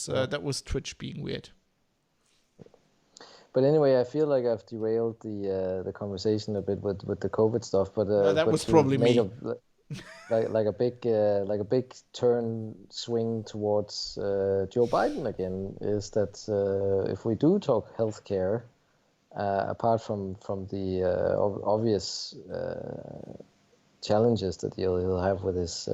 was Twitch being weird. But anyway, I feel like I've derailed the conversation a bit with the COVID stuff. But That was to probably make me. like a big swing towards Joe Biden again is that if we do talk healthcare, apart from the obvious challenges that he'll have with his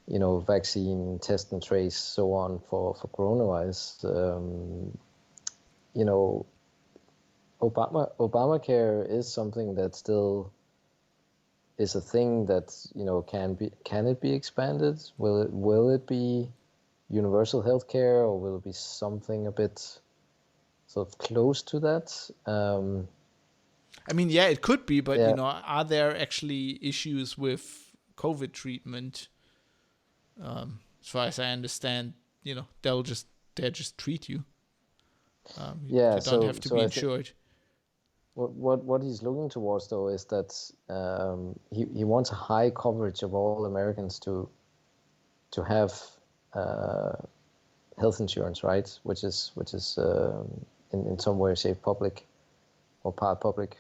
vaccine, test and trace, so on for coronavirus, Obamacare is something that still is a thing that can it be expanded? Will it be universal healthcare, or will it be something a bit sort of close to that? I mean, yeah, it could be, but are there actually issues with COVID treatment? As far as I understand, they'll just treat you. You don't have to be insured. What he's looking towards, though, is that he wants a high coverage of all Americans to have health insurance, right? Which is in some way, shape, public or part public.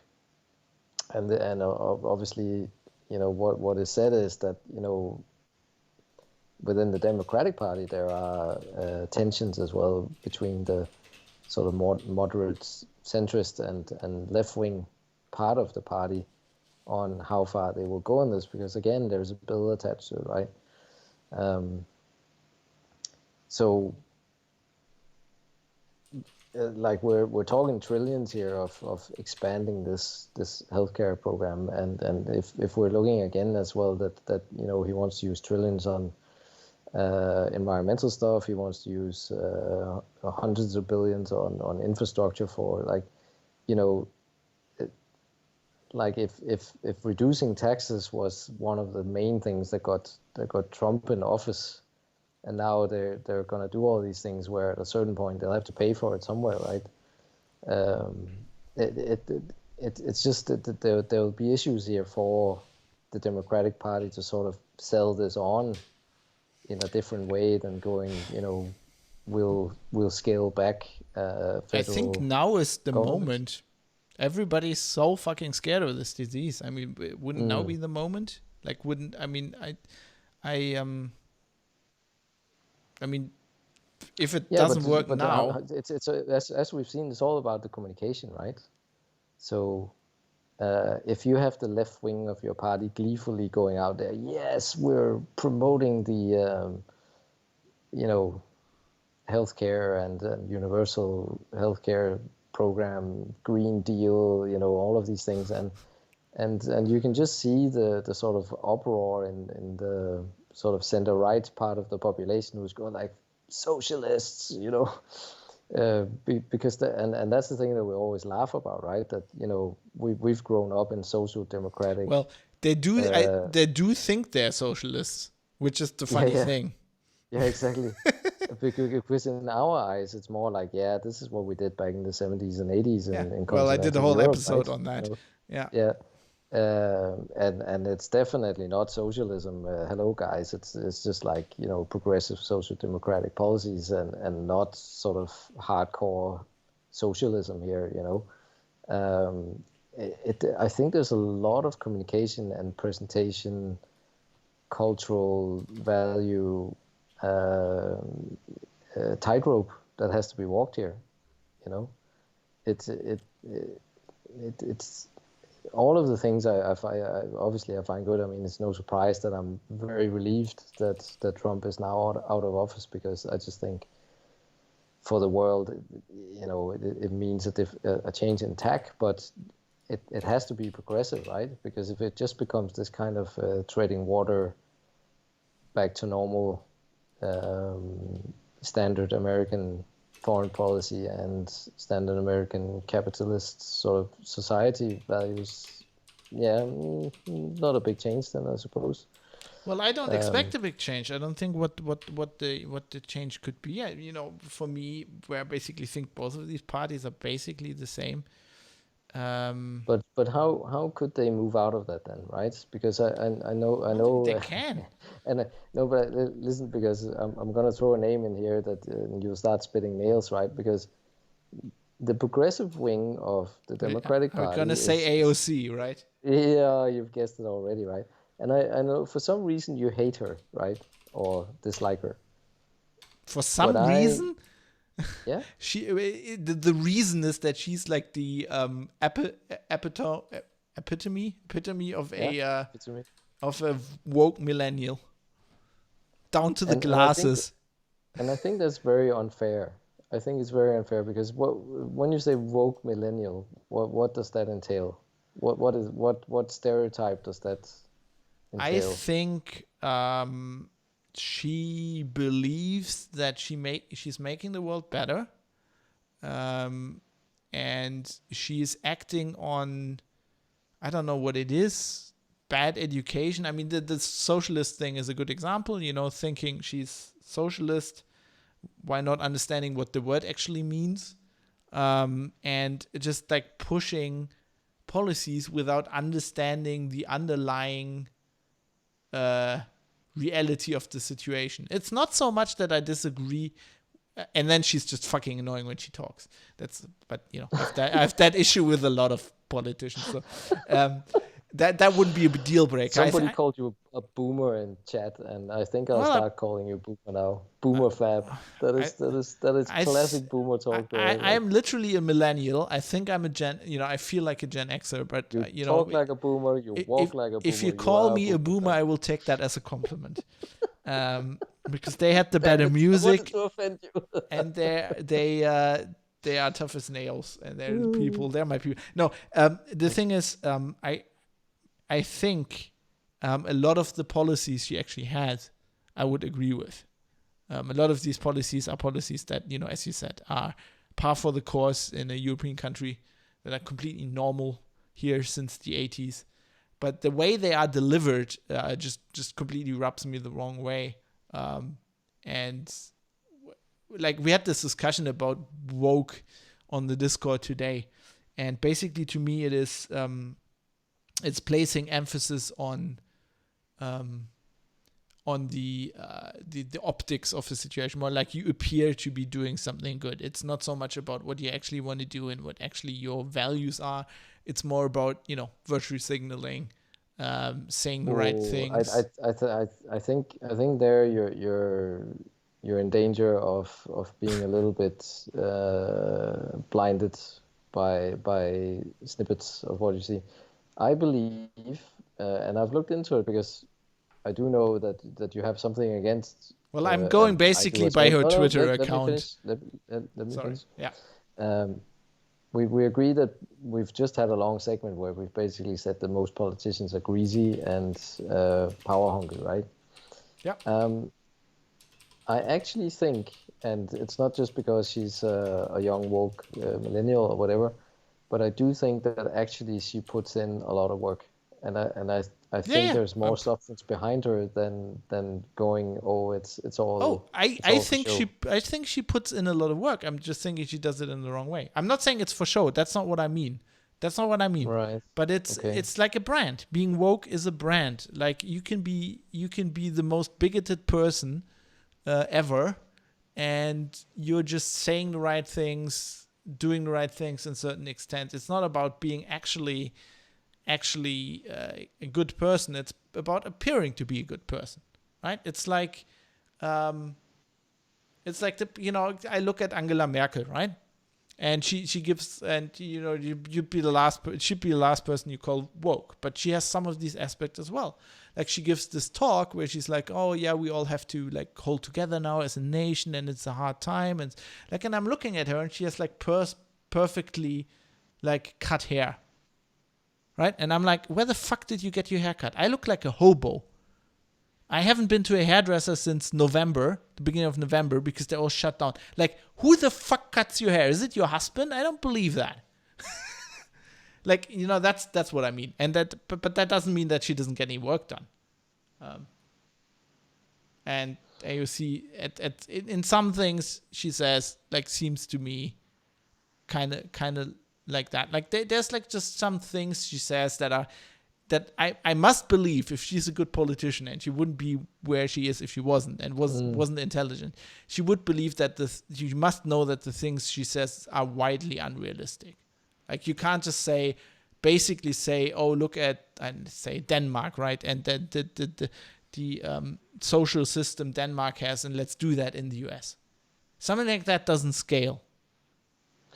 And obviously, what is said is that within the Democratic Party there are tensions as well between the sort of more moderate centrist and left-wing part of the party on how far they will go in this, because again there's a bill attached to it, right? So like we're talking trillions here of expanding this healthcare program, and if we're looking again as well that he wants to use trillions on environmental stuff, he wants to use hundreds of billions on infrastructure for if reducing taxes was one of the main things that got Trump in office, and now they're going to do all these things where at a certain point they'll have to pay for it somewhere, right? It's just that there will be issues here for the Democratic Party to sort of sell this on in a different way than going, we'll scale back federal I think now is the government. moment. Everybody's so fucking scared of this disease. I mean, wouldn't now be the moment? Like, I mean, if it doesn't work now, it's as we've seen, it's all about the communication, right? So if you have the left wing of your party gleefully going out there, yes, we're promoting the healthcare and universal healthcare program, Green Deal, all of these things, and you can just see the sort of uproar in the sort of center right part of the population who's going like socialists, because and that's the thing that we always laugh about, right? That we've grown up in social democratic. Well, they do think they're socialists, which is the funny thing. Yeah, exactly. Because in our eyes, it's more like, this is what we did back in the 70s and 80s in well, I did a whole Europe, episode right? on that. Yeah. And it's definitely not socialism. Hello, guys. It's just like progressive social democratic policies and not sort of hardcore socialism here. I think there's a lot of communication and presentation, cultural value, tightrope that has to be walked here. It's all of the things I obviously I find good. I mean, it's no surprise that I'm very relieved that Trump is now out of office, because I just think for the world, it means a change in tack, but it has to be progressive, right? Because if it just becomes this kind of treading water back to normal standard American foreign policy and standard American capitalist sort of society values, not a big change then, I suppose. Well, I don't expect a big change. I don't think what the change could be. For me, where I basically think both of these parties are basically the same. But how could they move out of that then, right? Because I know They can. and no, but listen, because I'm gonna throw a name in here that you'll start spitting nails, right? Because the progressive wing of the Democratic We're Party gonna say is AOC, right? yeah, you've guessed it already, right? And I know for some reason you hate her, right? Or dislike her. For But some reason, yeah, the reason is that she's like the epitome of yeah, a it's me. of a woke millennial, down to the And I think glasses. that's very unfair. I think it's very unfair because when you say woke millennial, what does that entail? What stereotype does that I entail? think she believes that she's making the world better, um, and she's acting on, I don't know what it is, bad education. I mean, the socialist thing is a good example. Thinking she's socialist, why not understanding what the word actually means, and just like pushing policies without understanding the underlying uh, reality of the situation. It's not so much that I disagree, and then she's just fucking annoying when she talks. But I have that issue with a lot of politicians. So that wouldn't be a deal breaker. Somebody called you a boomer in chat, and I think I'll Well, start calling you boomer now. Boomer fab. That I, is classic boomer talk there. I Like am literally a millennial. I think I'm a Gen. I feel like a Gen Xer, but you talk like a boomer, you walk like a if you boomer, you call are a me a boomer boomer, fab. I will take that as a compliment. Because they had the Damn better it! I wanted music, to offend you. and they are tough as nails, and they're the people. They're my people. No, the thing is, I think a lot of the policies she actually had, I would agree with. A lot of these policies are policies that, as you said, are par for the course in a European country, that are completely normal here since the 80s. But the way they are delivered just completely rubs me the wrong way. And like we had this discussion about woke on the Discord today, and basically to me it is it's placing emphasis um, on the optics of the situation, more like you appear to be doing something good. It's not so much about what you actually want to do and what actually your values are. It's more about virtue signaling, saying the right Oh, things. I think there you're in danger of being a little bit blinded by snippets of what you see. I believe, and I've looked into it because I do know that you have something against, Well, I'm going and I do basically as by well. her No, no, Twitter let me account. finish. Let me Sorry. finish. Yeah. Um, we agree that we've just had a long segment where we've basically said that most politicians are greasy and power hungry, right? Yeah. I actually think, and it's not just because she's a young woke millennial or whatever, but I do think that actually she puts in a lot of work, and I Yeah. think Yeah. there's more substance behind her than going, oh, it's Oh, all I for think show. she puts in a lot of work. I'm just thinking she does it in the wrong way. I'm not saying it's for show. That's not what I mean. That's not what I mean. Right. But it's Okay. like a brand. Being woke is a brand. Like you can be the most bigoted person ever, and you're just saying the right things, doing the right things in certain extent. It's not about being actually a good person. It's about appearing to be a good person, right? Um, it's like I look at Angela Merkel, right? And she gives, and you'd be the last, she'd be the last person you call woke, but she has some of these aspects as well. Like she gives this talk where she's like, oh yeah, we all have to like hold together now as a nation, and it's a hard time, and I'm looking at her, and she has like perfectly like cut hair, right? And I'm like, where the fuck did you get your hair cut? I look like a hobo. I haven't been to a hairdresser since November, the beginning of November, because they're all shut down. Like, who the fuck cuts your hair? Is it your husband? I don't believe that. Like, that's what I mean. And but that doesn't mean that she doesn't get any work done. And AOC, in some things she says, like, seems to me kind of like that. Like there's like just some things she says that I must believe if she's a good politician, and she wouldn't be where she is if she wasn't, and wasn't intelligent. She would believe that you must know that the things she says are widely unrealistic. Like you can't just basically say, oh, look at, and say Denmark, right? And then the social system Denmark has, and let's do that in the US. Something like that doesn't scale.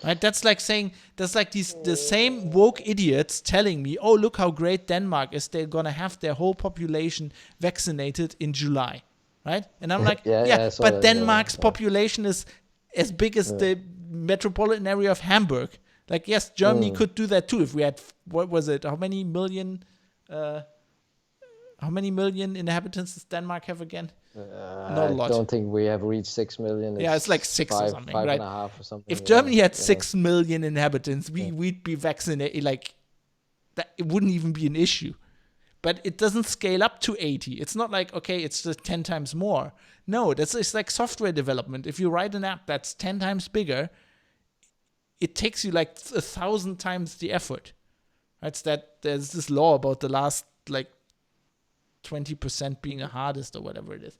Right? That's like saying, that's like the same woke idiots telling me, oh, look how great Denmark is. They're going to have their whole population vaccinated in July. Right? And I'm like, but Denmark's population is as big as the metropolitan area of Hamburg. Like, yes, Germany could do that too if we had, what was it? How many million inhabitants does Denmark have again? Not a lot. I don't think we have reached 6 million. It's like 6 or something, right? 5.5 or something. If Germany had 6 million inhabitants, we'd be vaccinated. Like, that, it wouldn't even be an issue. But it doesn't scale up to 80. It's not like, okay, it's just 10 times more. No, it's like software development. If you write an app that's 10 times bigger, it takes you like 1,000 times the effort. That's that. There's this law about the last like 20% being the hardest or whatever it is.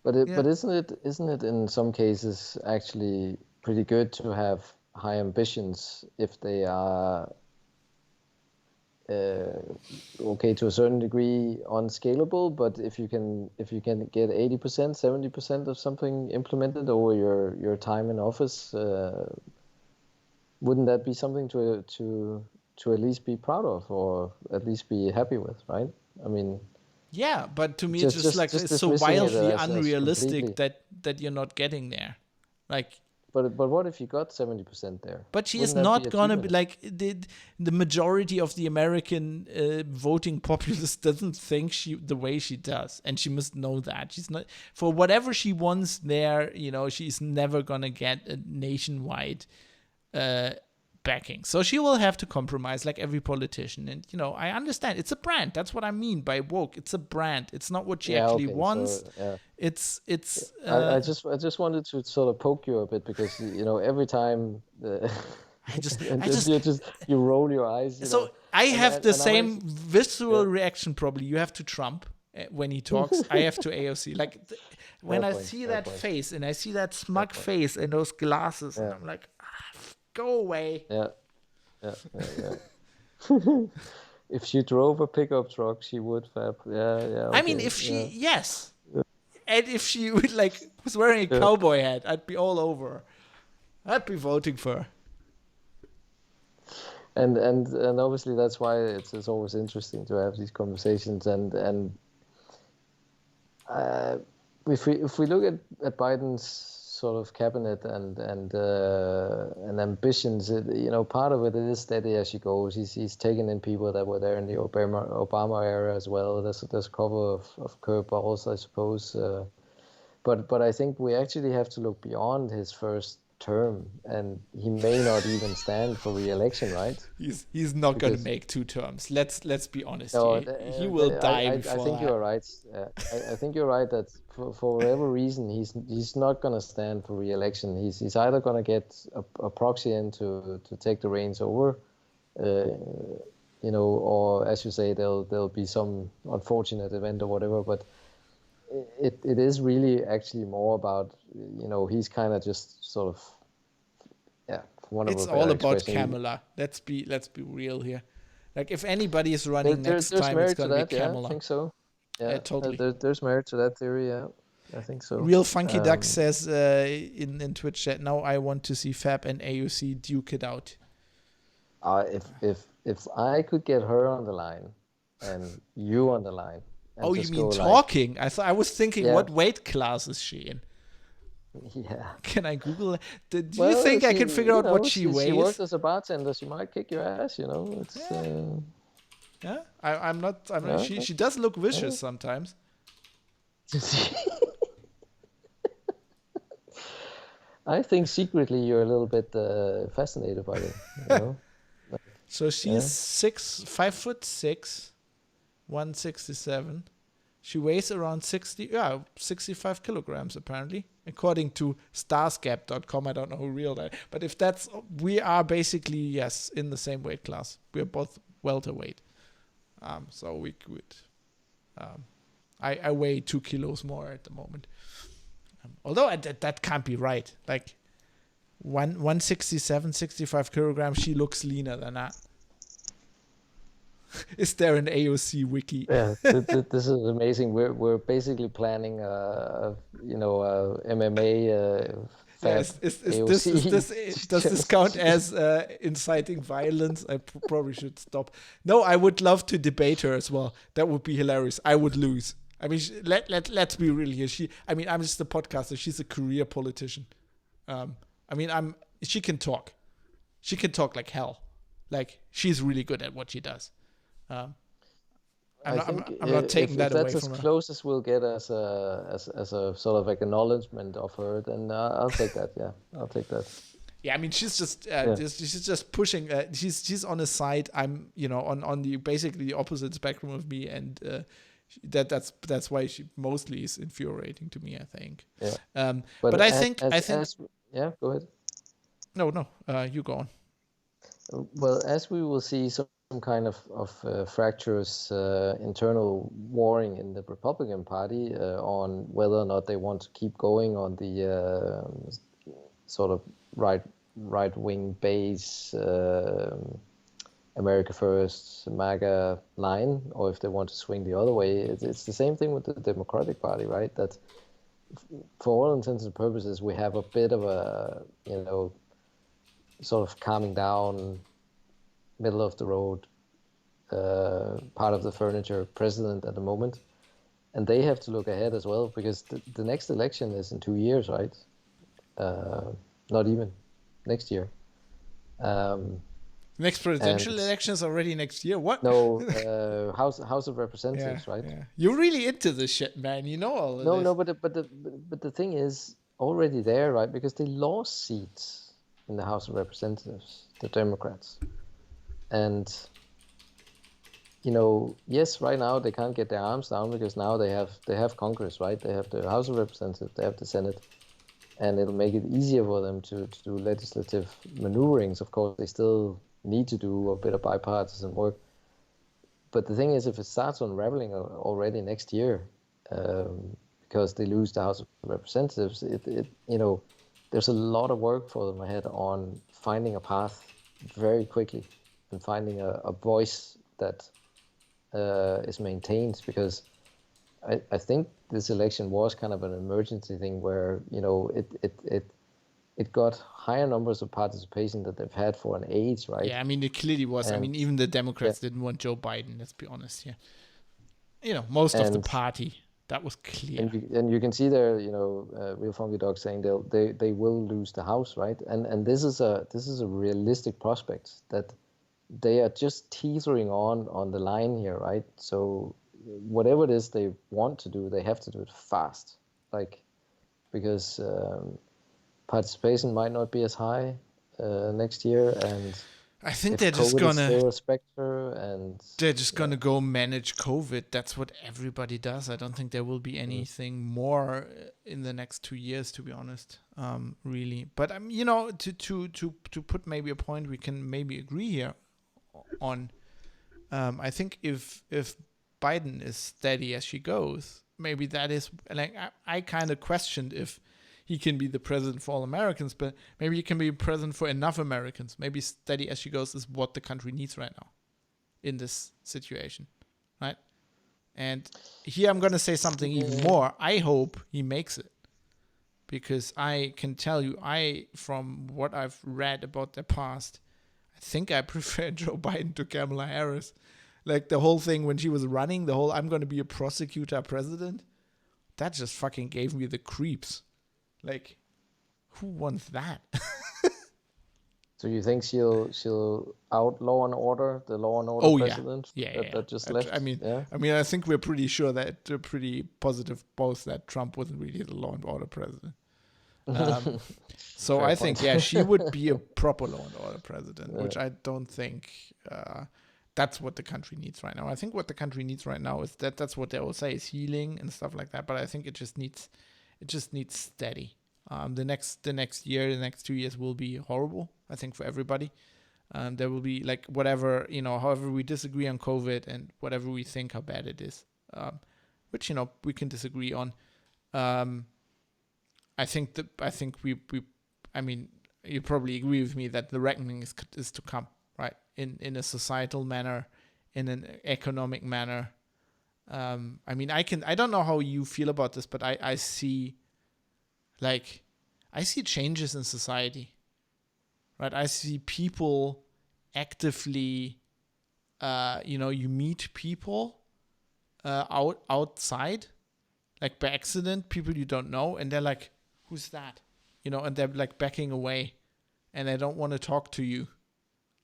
But isn't it in some cases actually pretty good to have high ambitions if they are okay to a certain degree unscalable, but if you can get 80%, 70% of something implemented over your time in office, wouldn't that be something to at least be proud of, or at least be happy with, right? I mean, yeah, but to me it's just like it's so wildly unrealistic that you're not getting there. Like, but what if you got 70% there? But she is not gonna be like the majority of the American voting populace doesn't think the way she does, and she must know that she's not, for whatever she wants there. She's never gonna get a nationwide backing, so she will have to compromise like every politician. And I understand it's a brand. That's what I mean by woke. It's a brand. It's not what she actually wants. So, it's I just wanted to sort of poke you a bit, because every time you roll your eyes. So I have the same visceral reaction probably you have to Trump when he talks. I have to AOC. Like when I see that face, and I see that smug face and those glasses, and I'm like, go away. Yeah. If she drove a pickup truck, she would, Fab. Yeah. Okay. I mean, if she, yes. And if she would was wearing a cowboy hat, I'd be all over her. I'd be voting for her. And obviously that's why it's always interesting to have these conversations. And if we look at Biden's sort of cabinet and ambitions, part of it is steady as she goes. He's taken in people that were there in the Obama era as well. There's a couple of curveballs, I suppose. But I think we actually have to look beyond his first term, and he may not even stand for re-election, right? He's not going to make 2 terms. Let's be honest. No, he will die before I think that. You're right. I think you're right that for whatever reason he's not going to stand for re-election. He's either going to get a proxy in to take the reins over, or as you say, there'll be some unfortunate event or whatever. But it is really actually more about, he's kind of just sort of, it's all about Kamala. Let's be real here. Like, if anybody is running next time, it's going to be Kamala. I think so. Yeah, totally. There's merit to that theory. Yeah, I think so. Real Funky Duck says in Twitch chat, now I want to see Fab and AOC duke it out. If I could get her on the line and you on the line. Oh, you mean talking? I was thinking, what weight class is she in? Yeah. Can I Google it? Do you think I can figure out what she weighs? She works as a bartender. She might kick your ass. It's. Yeah. I'm not. She does look vicious sometimes. I think secretly you're a little bit fascinated by it. So she's 5'6", 167. She weighs around 65 kilograms apparently. according to starscap.com, I don't know who real that, but if that's, we are basically, yes, in the same weight class. We're both welterweight. So we could, I weigh 2 kilos more at the moment. Although that can't be right. Like 167, 65 kilograms, she looks leaner than that. Is there an AOC wiki? Yeah, this is amazing. We're basically planning MMA fab AOC. Does this count as inciting violence? I probably should stop. No, I would love to debate her as well. That would be hilarious. I would lose. I mean, let's be real here. I'm just a podcaster. She's a career politician. She can talk. She can talk like hell. Like, she's really good at what she does. I'm not taking that away from her. If that's as close as we'll get as a sort of acknowledgement of her, then I'll take that. Yeah, I'll take that. Yeah, I mean, she's just pushing. She's on a side. I'm, on the basically the opposite spectrum of me, and that's why she mostly is infuriating to me, I think. Yeah. But I think yeah, go ahead. No, you go on. Well, as we will see some kind of fractious internal warring in the Republican Party on whether or not they want to keep going on the sort of right-wing base America First, MAGA line, or if they want to swing the other way. It's the same thing with the Democratic Party, right? That for all intents and purposes, we have a bit of a, sort of calming down, middle of the road, part of the furniture president at the moment. And they have to look ahead as well, because the next election is in 2 years, right? Not even next year. Next presidential election is already next year. What? No, House of Representatives, right? Yeah. You're really into this shit, man. You know all of this. No, but the thing is already there, right? Because they lost seats in the House of Representatives, the Democrats, and yes, right now they can't get their arms down because now they have Congress, right? They have the House of Representatives, they have the Senate, and it'll make it easier for them to do legislative maneuverings. Of course, they still need to do a bit of bipartisan work. But the thing is, if it starts unraveling already next year, because they lose the House of Representatives, there's a lot of work for them ahead on finding a path very quickly and finding a voice that is maintained, because I think this election was kind of an emergency thing where it got higher numbers of participation that they've had for an age, right? Yeah, I mean, it clearly was. And, even the Democrats didn't want Joe Biden, let's be honest here. Most of the party, that was clear. And you can see there, Real Funky Dog saying they will lose the House, right? And this is a realistic prospect that they are just teetering on the line here, right? So whatever it is they want to do, they have to do it fast, because participation might not be as high next year, and I think they're just gonna gonna go manage COVID. That's what everybody does. I don't think there will be anything more in the next 2 years, to be honest. Really, but to put maybe a point we can maybe agree here on. I think if Biden is steady as she goes, maybe that is like I kind of questioned if he can be the president for all Americans, but maybe he can be president for enough Americans. Maybe steady as she goes is what the country needs right now in this situation, right? And here I'm going to say something even more. I hope he makes it, because I can tell you, from what I've read about their past, I think I prefer Joe Biden to Kamala Harris. Like the whole thing when she was running, the whole I'm going to be a prosecutor president, that just fucking gave me the creeps. Like, who wants that? So you think she'll outlaw and order the law and order president? That just left. I mean, I think we're pretty sure that pretty positive both that Trump wasn't really the law and order president. So I think she would be a proper law and order president, which I don't think that's what the country needs right now. I think what the country needs right now is that's what they all say is healing and stuff like that. But I think it just needs steady. The next year, the next 2 years will be horrible, I think, for everybody. There will be like whatever, however we disagree on COVID and whatever we think how bad it is, which we can disagree on. I think I mean, you probably agree with me that the reckoning is to come, right? In a societal manner, in an economic manner. I mean, I don't know how you feel about this, but I see changes in society, right? I see people actively, you meet people outside, like by accident, people you don't know, and they're like, who's that? And they're like backing away, and they don't want to talk to you.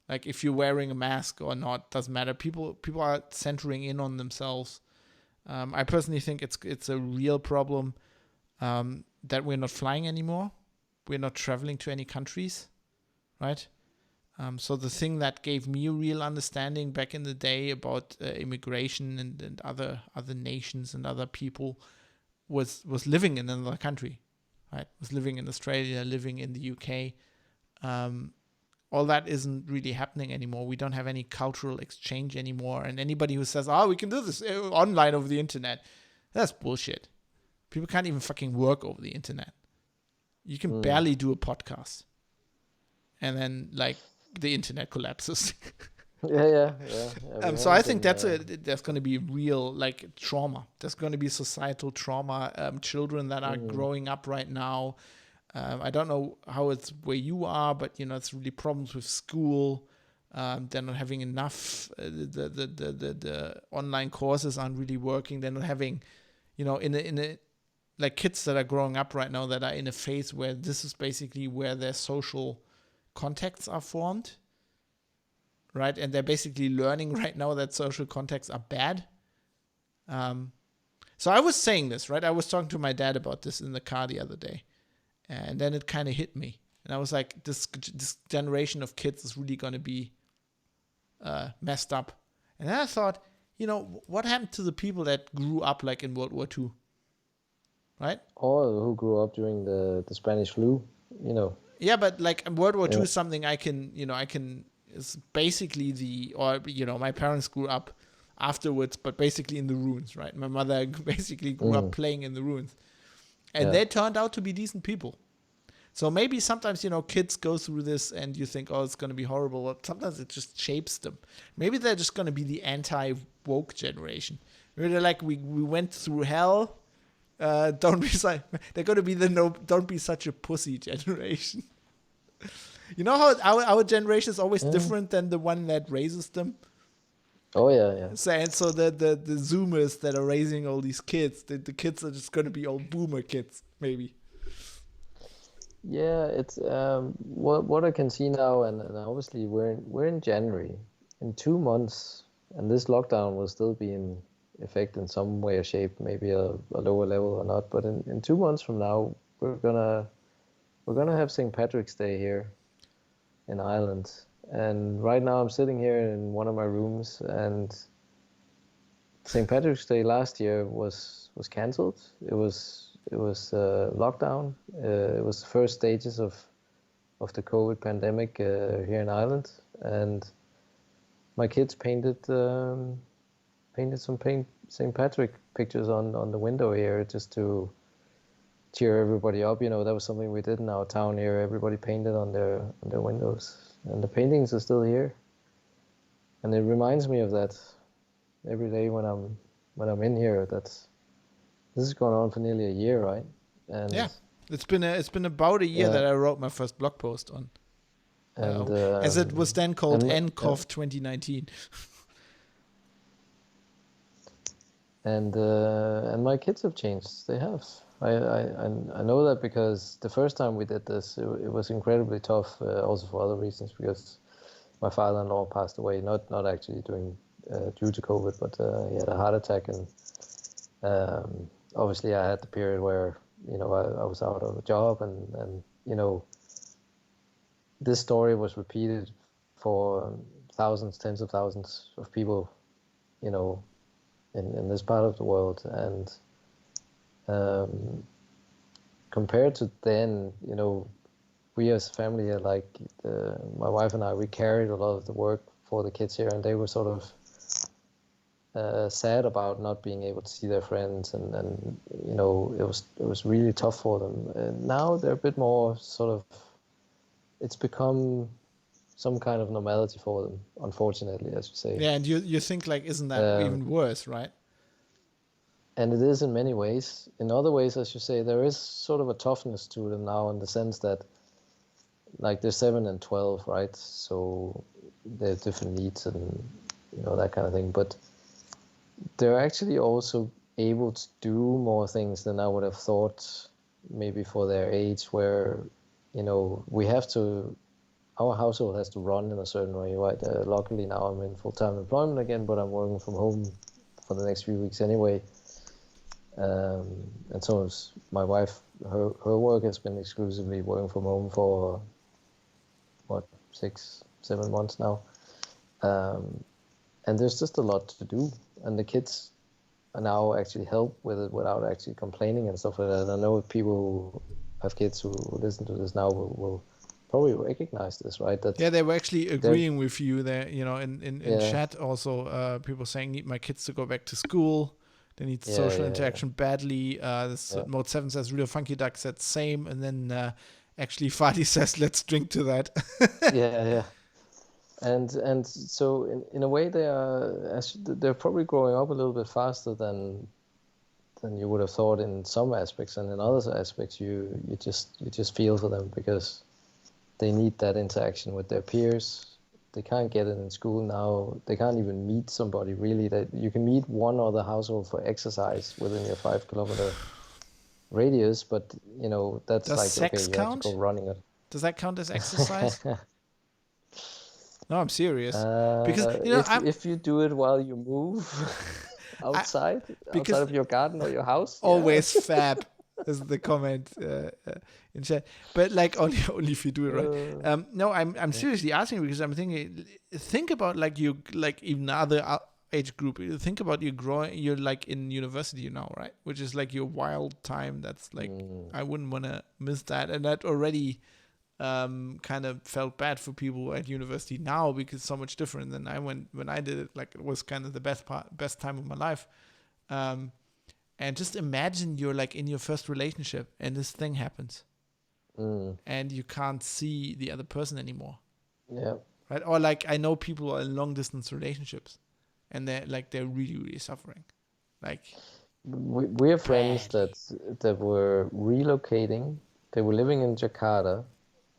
Like if you're wearing a mask or not, doesn't matter. People are centering in on themselves. I personally think it's a real problem that we're not flying anymore. We're not traveling to any countries, right? So the thing that gave me a real understanding back in the day about immigration and other nations and other people was living in another country, right? Was living in Australia, living in the UK. All that isn't really happening anymore. We don't have any cultural exchange anymore. And anybody who says, we can do this online over the internet, that's bullshit. People can't even fucking work over the internet. You can barely do a podcast. And then, like, the internet collapses. Yeah. So I think there's going to be real, like, trauma. There's going to be societal trauma. Children that are growing up right now. I don't know how it's where you are, but it's really problems with school. They're not having enough. The online courses aren't really working. They're not having, in a like kids that are growing up right now that are in a phase where this is basically where their social contacts are formed, right? And they're basically learning right now that social contacts are bad. So I was saying this, right? I was talking to my dad about this in the car the other day. And then it kind of hit me. And I was like, this generation of kids is really going to be messed up. And then I thought, what happened to the people that grew up like in World War II? Right? Or who grew up during the Spanish flu, Yeah, but like World War II is something I can, it's basically my parents grew up afterwards, but basically in the ruins, right? My mother basically grew up playing in the ruins. And they turned out to be decent people. So maybe sometimes, kids go through this and you think, it's going to be horrible. But sometimes it just shapes them. Maybe they're just going to be the anti-woke generation. Where they're like, we went through hell. Don't be they're going to be don't be such a pussy generation. You know how our generation is always different than the one that raises them? Oh, yeah. So the Zoomers that are raising all these kids, the kids are just going to be all boomer kids, maybe. Yeah, it's what I can see now, and obviously we're in January. In 2 months, and this lockdown will still be in effect in some way or shape, maybe a lower level or not. But in 2 months from now, we're gonna have St. Patrick's Day here in Ireland. And right now I'm sitting here in one of my rooms, and St. Patrick's Day last year was cancelled. It was lockdown. It was the first stages of the COVID pandemic here in Ireland, and my kids painted some St. Patrick pictures on the window here just to cheer everybody up. That was something we did in our town here. Everybody painted on their windows. And the paintings are still here, and it reminds me of that every day when I'm in here. This has gone on for nearly a year, right? And yeah, it's been about a year that I wrote my first blog post on, and as it was then called NCOV 2019. And my kids have changed. They have. I know that because the first time we did this, it was incredibly tough, also for other reasons, because my father-in-law passed away, not actually due to COVID, but he had a heart attack, and obviously I had the period where I was out of a job, and this story was repeated for thousands, tens of thousands of people, in this part of the world, and compared to then, we as a family, my wife and I, we carried a lot of the work for the kids here, and they were sort of sad about not being able to see their friends, and it was really tough for them. And now they're a bit more sort of, it's become some kind of normality for them, unfortunately, as you say. Yeah, and you think like, isn't that even worse, right? And it is in many ways. In other ways, as you say, there is sort of a toughness to them now, in the sense that, like, they're 7 and 12, right? So they have different needs and that kind of thing. But they're actually also able to do more things than I would have thought, maybe for their age, where we have to. Our household has to run in a certain way, right? Luckily now I'm in full-time employment again, but I'm working from home for the next few weeks anyway. And so is my wife. Her work has been exclusively working from home for 6-7 months now. And there's just a lot to do, and the kids now actually help with it without actually complaining and stuff like that. And I know people who have kids who listen to this now will probably recognize this, right? That they were actually agreeing with you there, in chat also, people saying, need my kids to go back to school. They need social interaction badly. Mode 7 says, Real Funky Duck said same. And then actually Fadi says, let's drink to that. Yeah. And so in a way they're probably growing up a little bit faster than you would have thought in some aspects, and in other aspects you just feel for them, because they need that interaction with their peers. They can't get it in school now. They can't even meet somebody really. That you can meet one other household for exercise within your 5-kilometer radius, but that's Does like, sex okay, you count? have to go running it. Does that count as exercise? No, I'm serious. Because if you do it while you move outside of your garden or your house, always fab is the comment in chat. But like only if you do it right. No, I'm seriously asking, because I'm thinking. Think about like you, like even other age group. Think about you growing. You're like in university now, right? Which is like your wild time. That's like I wouldn't want to miss that, and that already. Kind of felt bad for people at university now, because it's so much different than I went when I did it. Like, it was kind of the best time of my life. And just imagine you're like in your first relationship and this thing happens, and you can't see the other person anymore. Yeah. Right. Or like, I know people are in long distance relationships, and they're really, really suffering. Like, we have friends that were relocating. They were living in Jakarta.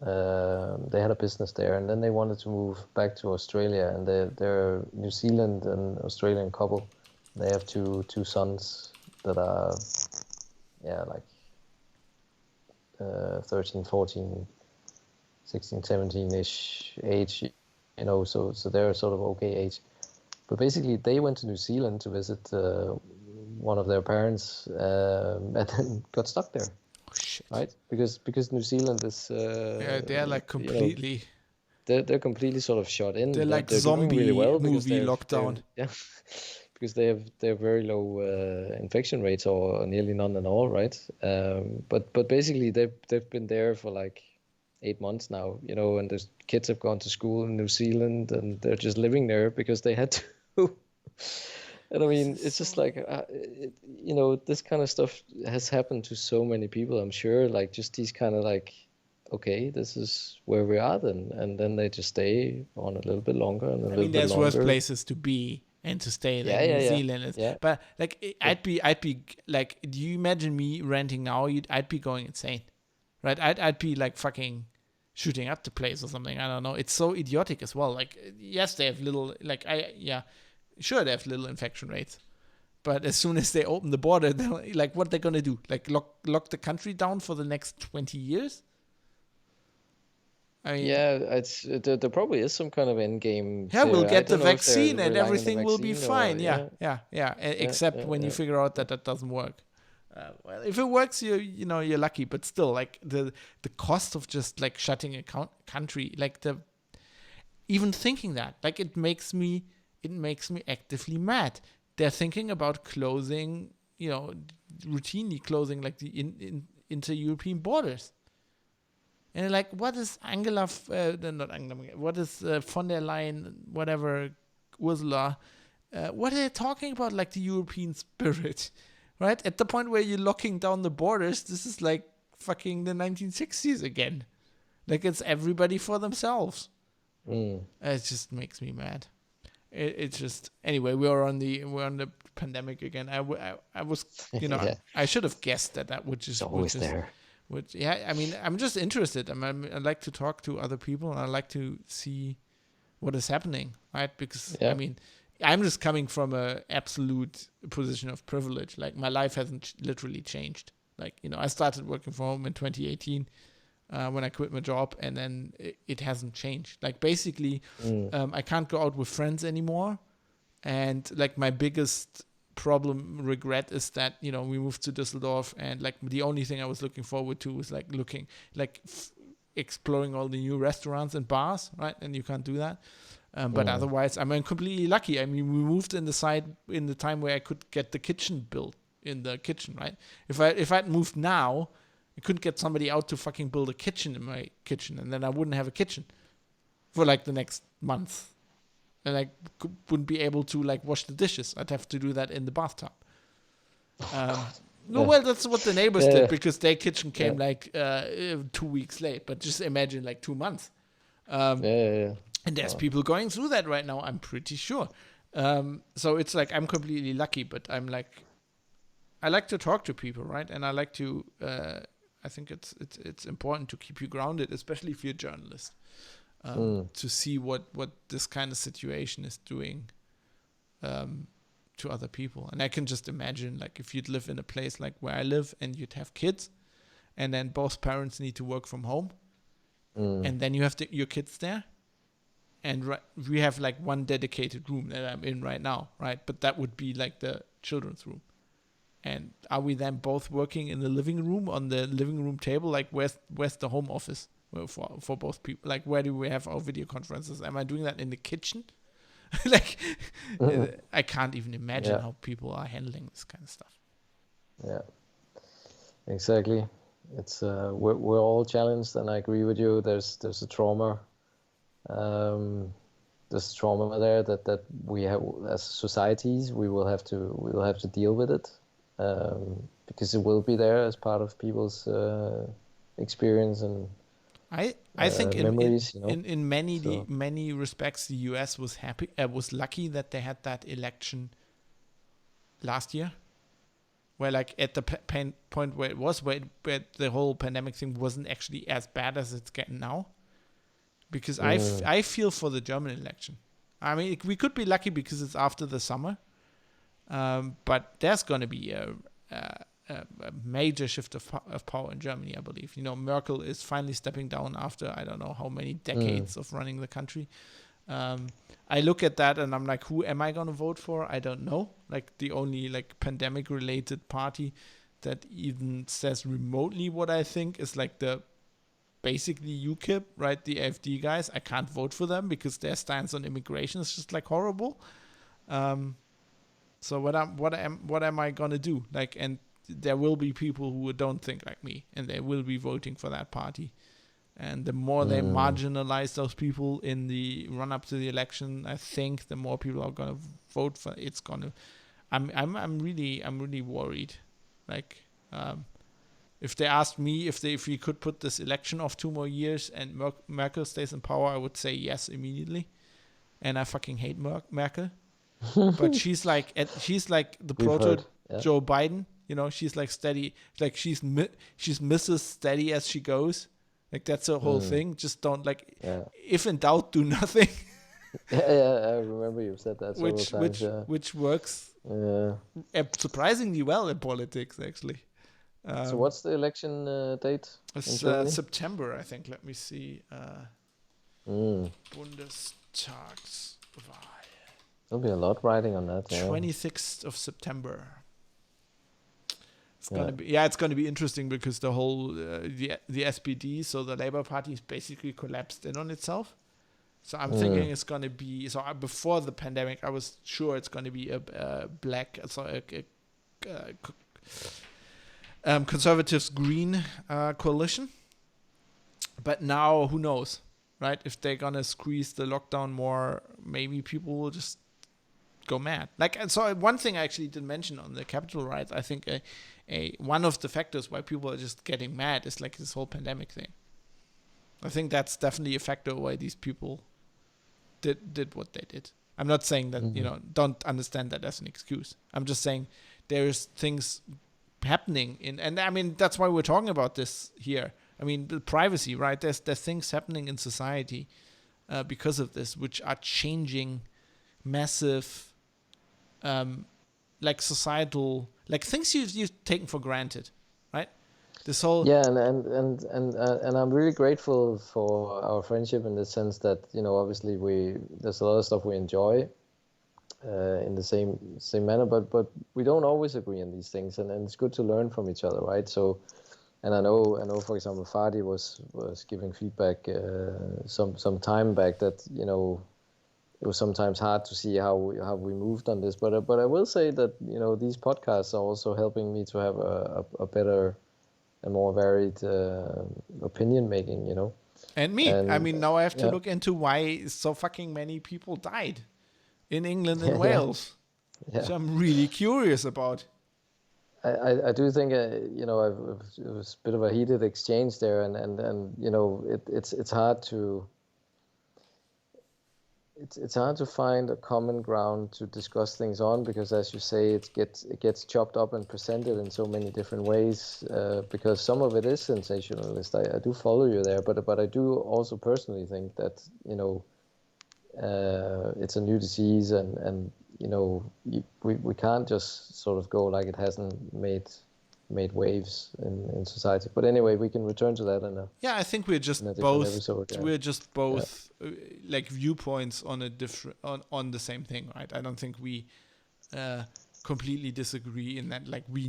They had a business there, and then they wanted to move back to Australia, and they're a New Zealand and Australian couple. They have two sons that are 13, 14, 16, 17-ish age, so they're sort of okay age. But basically they went to New Zealand to visit one of their parents, and then got stuck there. shit. Right, because New Zealand is they're like completely. They're completely sort of shut in. They're like they're zombie doing really well movie lockdown. Because they have very low infection rates, or nearly none at all, right? But basically they've been there for like 8 months now, and the kids have gone to school in New Zealand, and they're just living there because they had to. And I mean, it's just like, this kind of stuff has happened to so many people, I'm sure, like just these kind of like, okay, this is where we are then. And then they just stay on a little bit longer and a little bit longer. There's worse places to be and to stay than New Zealand. Yeah. But like, I'd be like, do you imagine me renting now? I'd be going insane, right? I'd be like fucking shooting up the place or something. I don't know. It's so idiotic as well. Like, yes, they have little, like, sure, they have little infection rates, but as soon as they open the border, they're like, what they're gonna do? Like, lock the country down for the next 20 years? I mean, there probably is some kind of end game. Yeah, we'll get the vaccine and everything will be fine. Except when you figure out that doesn't work. Well, if it works, you're lucky. But still, like the cost of just like shutting a country, like even thinking that, like it makes me actively mad. They're thinking about closing, routinely closing like the inter-European borders. And like, what is what is von der Leyen, whatever, Ursula, what are they talking about? Like the European spirit, right? At the point where you're locking down the borders, this is like fucking the 1960s again. Like it's everybody for themselves. It just makes me mad. It's just, anyway, we're on the pandemic again. I was, Yeah. I should have guessed that would just It's always there. I mean, I'm just interested. I like to talk to other people, and I like to see what is happening, right? Because I mean, I'm just coming from a absolute position of privilege. Like my life hasn't literally changed. Like, I started working from home in 2018 when I quit my job, and then it hasn't changed. Like basically, I can't go out with friends anymore, and like my biggest regret is that we moved to Düsseldorf, and like the only thing I was looking forward to was exploring all the new restaurants and bars, right? And you can't do that. But otherwise, I'm completely lucky. I mean, we moved in the time where I could get the kitchen built in the kitchen, right? If I'd moved now, I couldn't get somebody out to fucking build a kitchen in my kitchen, and then I wouldn't have a kitchen for like the next month. And I wouldn't be able to like wash the dishes. I'd have to do that in the bathtub. Well, that's what the neighbors did, because their kitchen came 2 weeks late. But just imagine like 2 months. And there's people going through that right now, I'm pretty sure. So it's like I'm completely lucky, but I'm like, I like to talk to people, right? And I like to. I think it's important to keep you grounded, especially if you're a journalist. To see what this kind of situation is doing to other people. And I can just imagine, like, if you'd live in a place like where I live and you'd have kids, and then both parents need to work from home, and then you have your kids there, and we have like one dedicated room that I'm in right now, right? But that would be like the children's room. And are we then both working in the living room, on the living room table? Like, where's the home office for both people? Like, where do we have our video conferences? Am I doing that in the kitchen? Like, I can't even imagine how people are handling this kind of stuff. Yeah, exactly. It's we're all challenged, and I agree with you. There's a trauma. There's trauma there that we have as societies. We will have to deal with it. Because it will be there as part of people's experience and I think memories. In many respects, the US was lucky that they had that election last year, where like at the point where it was, where the whole pandemic thing wasn't actually as bad as it's getting now. Because I feel for the German election. I mean, we could be lucky because it's after the summer. But there's going to be a major shift of power in Germany, I believe. Merkel is finally stepping down after I don't know how many decades of running the country. I look at that and I'm like, who am I going to vote for? I don't know. Like the only like pandemic-related party that even says remotely what I think is like basically UKIP, right? The AfD guys. I can't vote for them because their stance on immigration is just like horrible. So what am I gonna do? Like, and there will be people who don't think like me, and they will be voting for that party. And the more they marginalize those people in the run up to the election, I think the more people are gonna vote for. It's gonna. I'm really worried. Like, if they asked me if we could put this election off 2 more years and Merkel stays in power, I would say yes immediately. And I fucking hate Merkel. But she's like the proto Joe Biden, she's like steady, like she's Mrs. Steady as she goes, like that's the whole thing. Just don't if in doubt, do nothing. I remember you said that several times. Which works surprisingly well in politics, actually. So what's the election date? It's September, I think. Let me see. Bundestagswahl. There'll be a lot riding on that. 26th of September. It's going to be interesting because the whole the SPD, so the Labour Party, is basically collapsed in on itself. So I'm thinking it's going to be. So before the pandemic, I was sure it's going to be a Conservatives Green coalition. But now, who knows, right? If they're gonna squeeze the lockdown more, maybe people will just go mad. Like, so one thing I actually didn't mention on the Capitol riots, I think one of the factors why people are just getting mad is like this whole pandemic thing. I think that's definitely a factor why these people did what they did. I'm not saying that, don't understand that as an excuse. I'm just saying there's things happening and I mean, that's why we're talking about this here. I mean, the privacy, right? There's things happening in society because of this, which are changing massive, like societal, like things you've taken for granted, right? This whole and I'm really grateful for our friendship in the sense that obviously there's a lot of stuff we enjoy in the same manner, but we don't always agree on these things, and it's good to learn from each other, right? So, and I know for example, Fadi was giving feedback some time back that it was sometimes hard to see how we moved on this, but I will say that these podcasts are also helping me to have a better and more varied opinion making, And me. I mean, now I have to look into why so fucking many people died in England and Wales, which I'm really curious about. I do think it was a bit of a heated exchange there, and it's hard to it's hard to find a common ground to discuss things on, because as you say, it gets chopped up and presented in so many different ways, because some of it is sensationalist. I do follow you there, but I do also personally think that it's a new disease, and we can't just sort of go like it hasn't made waves in society. But anyway, we can return to that I think we're just both episode, we're just both like viewpoints on a different on the same thing, right? I don't think we completely disagree in that, like we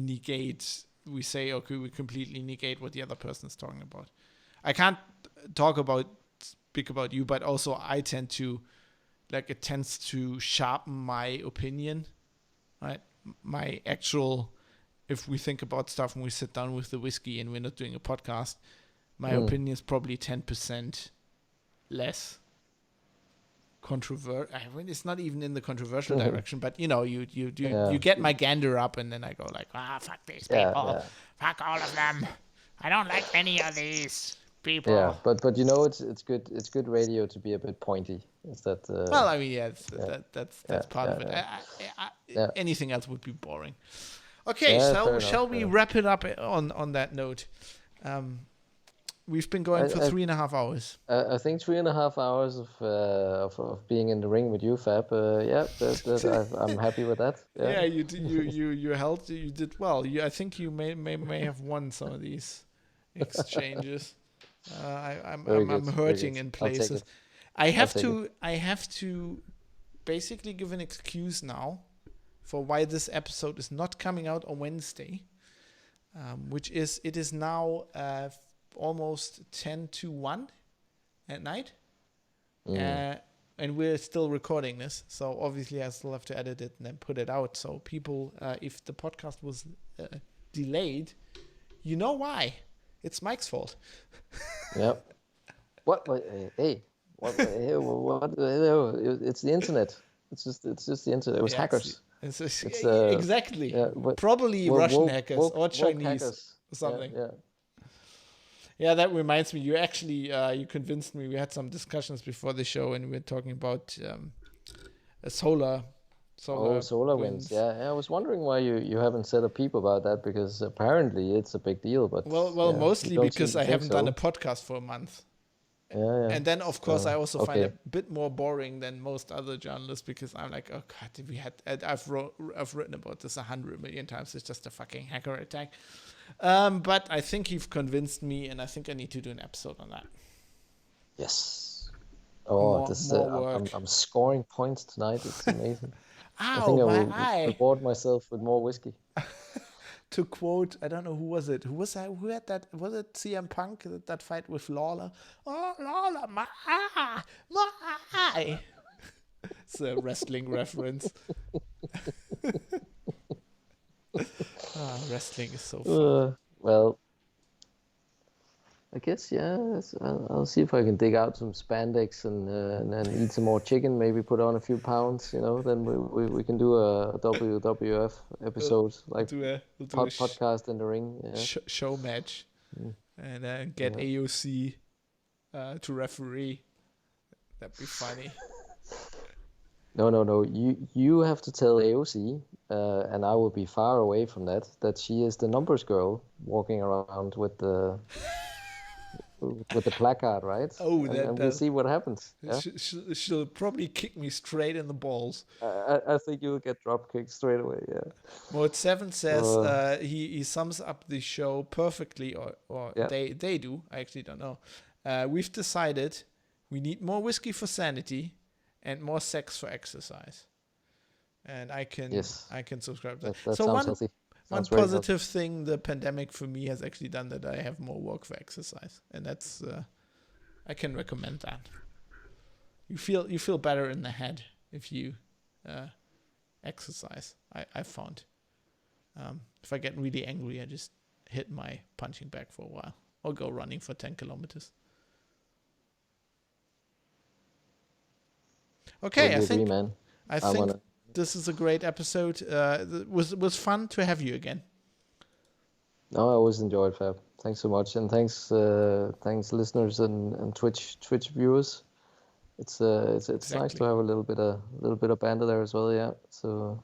say okay, we completely negate what the other person is talking about. I can't speak about you, but also I tend to, like, it tends to sharpen my opinion, right? My actual, if we think about stuff and we sit down with the whiskey and we're not doing a podcast, my opinion is probably 10% less controversial. I mean, it's not even in the controversial direction, but you get my gander up, and then I go like, fuck these people, fuck all of them. I don't like any of these people. Yeah, but it's good radio to be a bit pointy. Is that? Well, I mean, that's part of it. Anything else would be boring. Okay, so shall we wrap it up on that note? We've been going for 3.5 hours. I think 3.5 hours of being in the ring with you, Fab. I'm happy with that. Yeah, you held. You did well. I think you may have won some of these exchanges. I'm hurting in places. I have to basically give an excuse now for why this episode is not coming out on Wednesday, which is, it is now almost 10:01 at night, and we're still recording this, so obviously I still have to edit it and then put it out. So people, if the podcast was delayed, you know why. It's Mike's fault. Yep. What? Hey. What? It's the internet. It's just the internet. It was hackers. It's exactly. Yeah, probably Russian hackers or Chinese hackers. Or something. Yeah, that reminds me. You actually you convinced me. We had some discussions before the show, and we were talking about solar winds. Yeah, I was wondering why you haven't said a peep about that, because apparently it's a big deal. But mostly because I haven't done a podcast for a month. Yeah. And then, of course, I also find it a bit more boring than most other journalists, because I'm like, oh God, I've written about this 100 million times. It's just a fucking hacker attack. But I think you've convinced me, and I think I need to do an episode on that. Yes. Oh, I'm scoring points tonight. It's amazing. Ow, I think I will reward myself with more whiskey. To quote, I don't know who was it. Who had that? Was it CM Punk, that fight with Lawler? Oh, Lawler, my eye. It's a wrestling reference. Wrestling is so fun. Well, I guess yeah. I'll see if I can dig out some spandex and eat some more chicken. Maybe put on a few pounds. Then we can do a WWF We'll, episode, we'll like do a podcast in the ring. Yeah. show match, Mm. and get Yeah. AOC to referee. That'd be funny. No. You have to tell AOC, and I will be far away from that she is the numbers girl walking around with the placard, right? Oh, And we'll see what happens. Yeah. she'll probably kick me straight in the balls. I think you'll get drop kicked straight away. Yeah. Mode 7 says he sums up the show perfectly, or Yeah. they do. I actually don't know. We've decided we need more whiskey for sanity and more sex for exercise. And I can subscribe to that. That So sounds healthy. one Sounds very positive thing the pandemic for me has actually done that I have more work for exercise, and that's I can recommend that. You feel better in the head if you exercise. I found if I get really angry, I just hit my punching bag for a while or go running for 10 kilometers. Okay, I think man. I think this is a great episode. It was fun to have you again. No, I always enjoyed Fab. Thanks so much, and thanks listeners and Twitch viewers. It's nice to have a little bit of banter there as well. Yeah. So.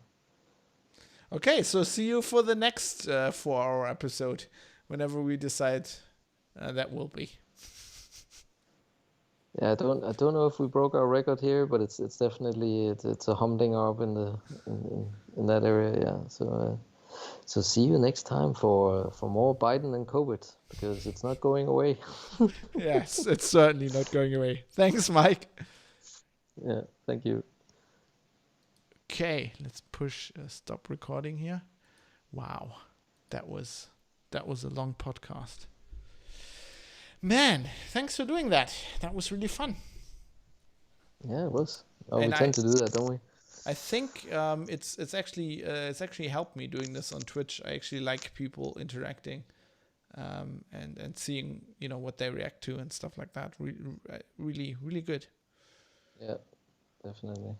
Okay, so see you for the next 4-hour episode, whenever we decide that will be. Yeah, I don't know if we broke our record here, but it's definitely it's a humdinger up in that area. Yeah. So see you next time for more Biden and COVID, because it's not going away. Yes, it's certainly not going away. Thanks, Mike. Yeah, thank you. Okay, let's push stop recording here. Wow, that was a long podcast. Man, thanks for doing that. That was really fun. Yeah, it was. We tend to do that, don't we? I think it's actually helped me doing this on Twitch. I actually like people interacting, and seeing what they react to and stuff like that. Really, really good. Yeah, definitely.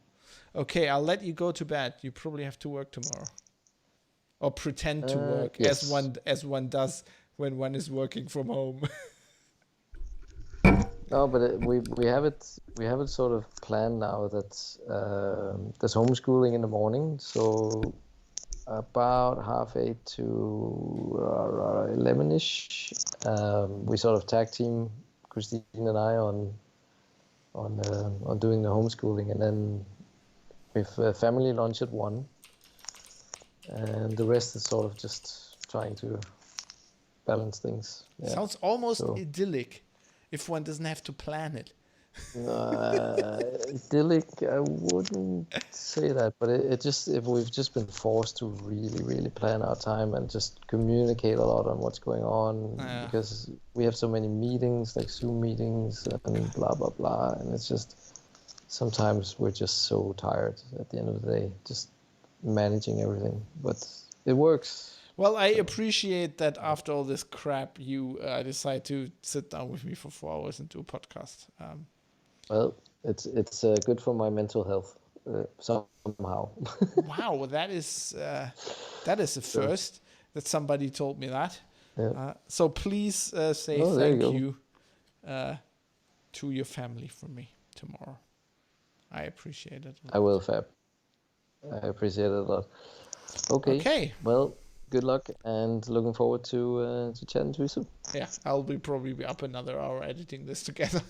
Okay, I'll let you go to bed. You probably have to work tomorrow, or pretend to work, yes. as one does when one is working from home. No, but we have it sort of planned now that there's homeschooling in the morning, so about 7:30 to 11ish, we sort of tag team, Christine and I, on doing the homeschooling, and then we've family lunch at 1, and the rest is sort of just trying to balance things. Yeah. Sounds almost idyllic. If one doesn't have to plan it. Idyllic, I wouldn't say that, but if we've just been forced to really, really plan our time and just communicate a lot on what's going on, because we have so many meetings, like Zoom meetings and blah, blah, blah. And it's just, sometimes we're just so tired at the end of the day, just managing everything, but it works. Well, I appreciate that after all this crap, you decide to sit down with me for 4 hours and do a podcast. Well, it's good for my mental health somehow. Wow, that is a first that somebody told me that. Yeah. So please say thank you to your family from me tomorrow. I appreciate it. I will, Fab. I appreciate it a lot. Okay. Well. Good luck, and looking forward to chatting to you soon. Yeah, I'll probably be up another hour editing this together.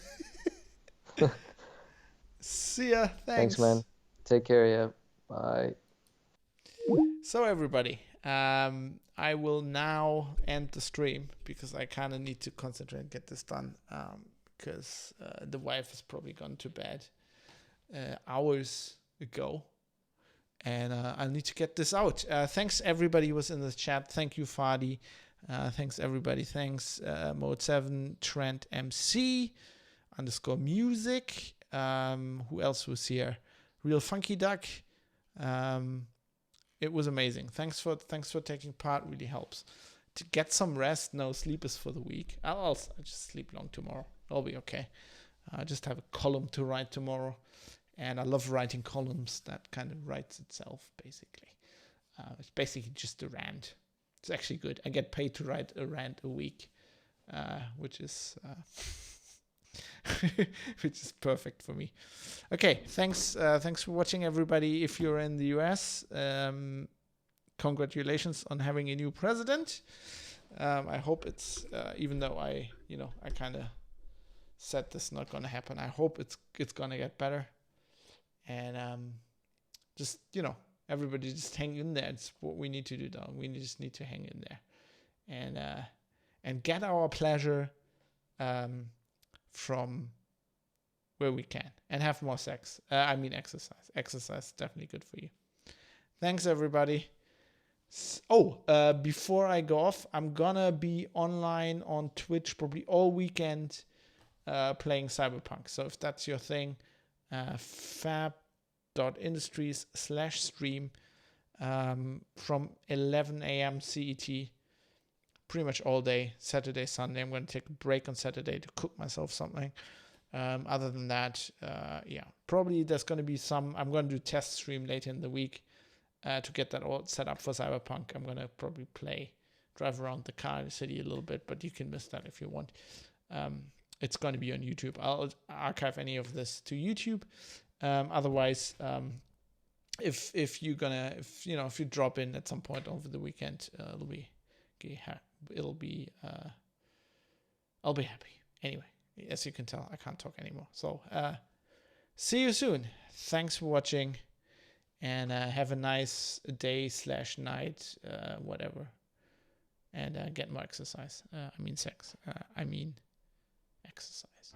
See ya. Thanks, man. Take care. Yeah. Bye. So everybody, I will now end the stream because I kind of need to concentrate and get this done. Because the wife has probably gone to bed hours ago. And I need to get this out. Thanks everybody who was in the chat. Thank you, Fadi. Thanks everybody. Thanks Mode 7, Trent MC _music. Who else was here? Real Funky Duck. it was amazing. Thanks for taking part. Really helps. To get some rest. No, sleep is for the weak. I'll just sleep long tomorrow. I'll be okay. I just have a column to write tomorrow, and I love writing columns. That kind of writes itself, basically. It's basically just a rant. It's actually good. I get paid to write a rant a week, which is which is perfect for me. Okay, thanks for watching, everybody. If you're in the US, congratulations on having a new president. I hope it's even though I kind of said this is not going to happen. I hope it's going to get better, and just everybody just hang in there. It's what we need to do now. We just need to hang in there, and get our pleasure from where we can, and have more sex. Exercise. Exercise is definitely good for you. Thanks, everybody. Before I go off, I'm gonna be online on Twitch probably all weekend playing Cyberpunk. So if that's your thing, fab.industries/stream from 11 a.m. CET, pretty much all day, Saturday, Sunday. I'm going to take a break on Saturday to cook myself something. Other than that, probably there's going to be I'm going to do test stream later in the week to get that all set up for Cyberpunk. I'm going to probably drive around the car in the city a little bit, but you can miss that if you want. It's going to be on YouTube. I'll archive any of this to YouTube. Otherwise, if you drop in at some point over the weekend, I'll be happy. Anyway, as you can tell, I can't talk anymore. So see you soon. Thanks for watching, and have a nice day/night, whatever. And get more exercise. Sex. Exercise.